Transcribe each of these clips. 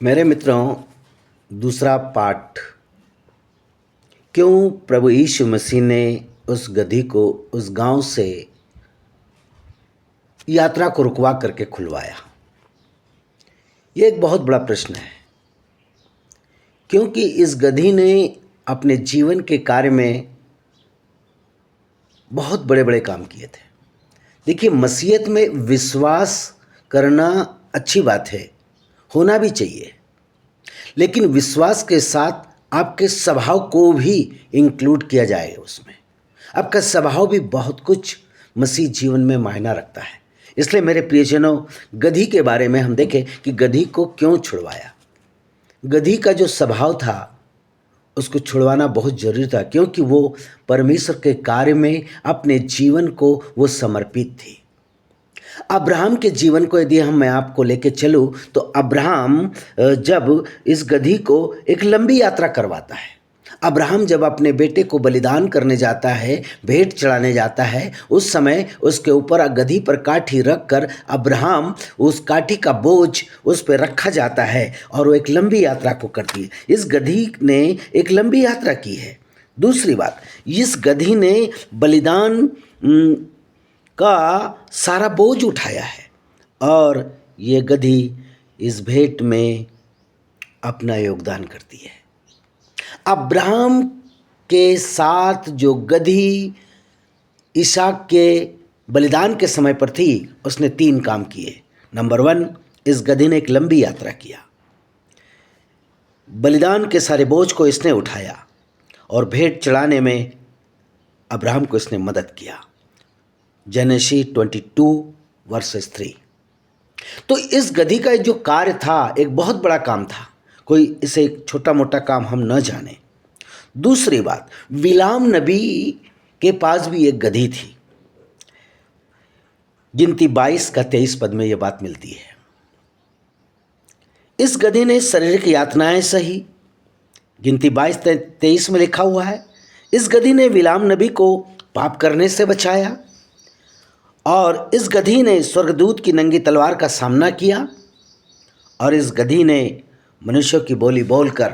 मेरे मित्रों, दूसरा पाठ। क्यों प्रभु यीशु मसीह ने उस गधी को उस गांव से यात्रा को रुकवा करके खुलवाया? ये एक बहुत बड़ा प्रश्न है, क्योंकि इस गधी ने अपने जीवन के कार्य में बहुत बड़े बड़े काम किए थे। देखिए, मसीहत में विश्वास करना अच्छी बात है, होना भी चाहिए, लेकिन विश्वास के साथ आपके स्वभाव को भी इंक्लूड किया जाए। उसमें आपका स्वभाव भी बहुत कुछ मसीह जीवन में मायना रखता है। इसलिए मेरे प्रियजनों, गधी के बारे में हम देखें कि गधी को क्यों छुड़वाया। गधी का जो स्वभाव था उसको छुड़वाना बहुत जरूरी था, क्योंकि वो परमेश्वर के कार्य में अपने जीवन को वो समर्पित थी। अब्राहम के जीवन को यदि मैं आपको लेके चलूं तो अब्राहम जब इस गधी को एक लंबी यात्रा करवाता है, अब्राहम जब अपने बेटे को बलिदान करने जाता है, भेंट चढ़ाने जाता है, उस समय उसके ऊपर गधी पर काठी रखकर अब्राहम उस काठी का बोझ उस पर रखा जाता है और वो एक लंबी यात्रा को करती है। इस गधी ने एक लंबी यात्रा की है। दूसरी बात, इस गधी ने बलिदान का सारा बोझ उठाया है और ये गधी इस भेंट में अपना योगदान करती है। अब्राहम के साथ जो गधी इसहाक के बलिदान के समय पर थी, उसने 3 काम किए। नंबर 1, इस गधी ने एक लंबी यात्रा किया, बलिदान के सारे बोझ को इसने उठाया और भेंट चढ़ाने में अब्राहम को इसने मदद किया। जेनेसी 22:3। तो इस गधी का जो कार्य था एक बहुत बड़ा काम था, कोई इसे छोटा मोटा काम हम न जाने। दूसरी बात, बिलाम नबी के पास भी एक गधी थी। गिनती 22:23 में यह बात मिलती है। इस गधी ने शारीरिक यातनाएं सही। गिनती 22:23 में लिखा हुआ है, इस गधी ने बिलाम नबी को पाप करने से बचाया और इस गधी ने स्वर्गदूत की नंगी तलवार का सामना किया और इस गधी ने मनुष्यों की बोली बोलकर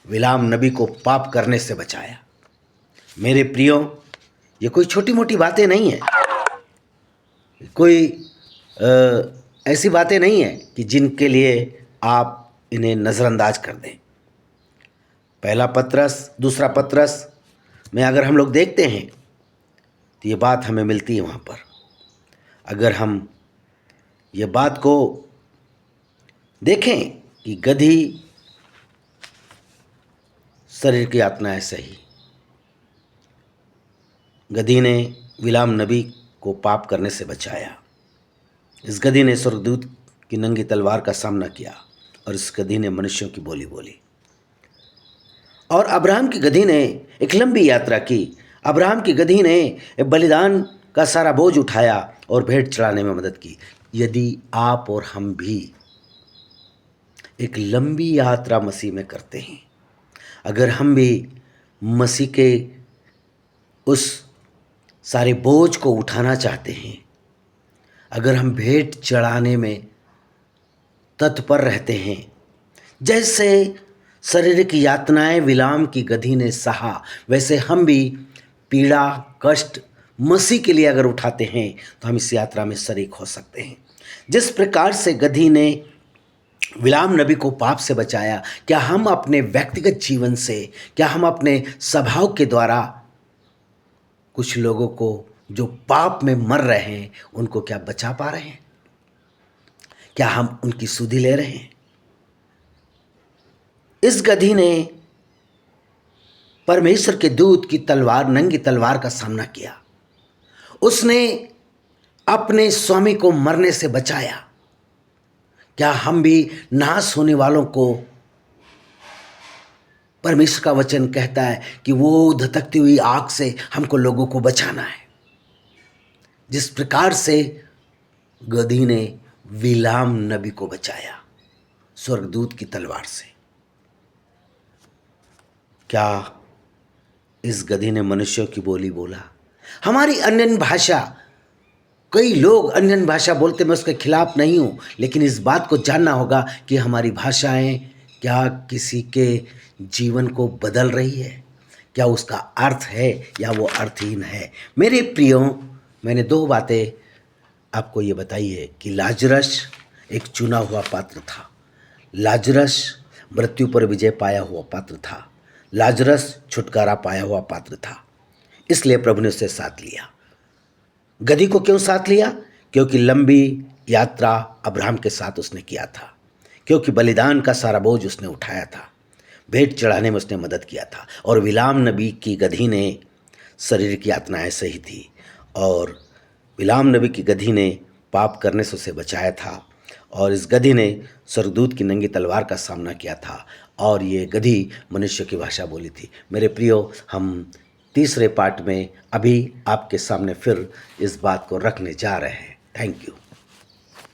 बिलाम नबी को पाप करने से बचाया। मेरे प्रियो, ये कोई छोटी मोटी बातें नहीं है, कोई ऐसी बातें नहीं है कि जिनके लिए आप इन्हें नज़रअंदाज कर दें। पहला पत्रस, दूसरा पत्रस में अगर हम लोग देखते हैं तो ये बात हमें मिलती है वहाँ पर। अगर हम ये बात को देखें कि गधी शरीर की यातनाएं सही, गधी ने बिलाम नबी को पाप करने से बचाया, इस गधी ने स्वर्गदूत की नंगी तलवार का सामना किया और इस गधी ने मनुष्यों की बोली बोली। और अब्राहम की गधी ने एक लंबी यात्रा की। अब्राहम की गधी ने बलिदान का सारा बोझ उठाया और भेंट चढ़ाने में मदद की। यदि आप और हम भी एक लंबी यात्रा मसीह में करते हैं, अगर हम भी मसीह के उस सारे बोझ को उठाना चाहते हैं, अगर हम भेंट चढ़ाने में तत्पर रहते हैं, जैसे शारीरिक यातनाएं बिलाम की गधी ने सहा, वैसे हम भी पीड़ा कष्ट मसीह के लिए अगर उठाते हैं तो हम इस यात्रा में शरीक हो सकते हैं। जिस प्रकार से गधी ने बिलाम नबी को पाप से बचाया, क्या हम अपने व्यक्तिगत जीवन से, क्या हम अपने स्वभाव के द्वारा कुछ लोगों को जो पाप में मर रहे हैं उनको क्या बचा पा रहे हैं? क्या हम उनकी सुधि ले रहे हैं? इस गधी ने परमेश्वर के दूत की तलवार, नंगी तलवार का सामना किया। उसने अपने स्वामी को मरने से बचाया। क्या हम भी नाश होने वालों को, परमेश्वर का वचन कहता है कि वो धधकती हुई आग से हमको लोगों को बचाना है। जिस प्रकार से गधी ने बिलाम नबी को बचाया स्वर्गदूत की तलवार से, क्या इस गधी ने मनुष्यों की बोली बोला? हमारी अन्य भाषा कई लोग अन्य भाषा बोलते, मैं उसके खिलाफ नहीं हूँ, लेकिन इस बात को जानना होगा कि हमारी भाषाएं क्या किसी के जीवन को बदल रही है, क्या उसका अर्थ है या वो अर्थहीन है। मेरे प्रियो, मैंने दो बातें आपको ये बताई है कि लाजरस एक चुना हुआ पात्र था, लाजरस मृत्यु पर विजय पाया हुआ पात्र था, लाजरस छुटकारा पाया हुआ पात्र था, इसलिए प्रभु ने उसे साथ लिया। गधी को क्यों साथ लिया? क्योंकि लंबी यात्रा अब्राहम के साथ उसने किया था, क्योंकि बलिदान का सारा बोझ उसने उठाया था, भेंट चढ़ाने में उसने मदद किया था, और बिलाम नबी की गधी ने शरीर की यातनाएं सही थी, और बिलाम नबी की गधी ने पाप करने से उसे बचाया था, और इस गधी ने स्वर्गदूत की नंगी तलवार का सामना किया था, और ये गधी मनुष्य की भाषा बोली थी। मेरे प्रियो, हम तीसरे पार्ट में अभी आपके सामने फिर इस बात को रखने जा रहे हैं। Thank you.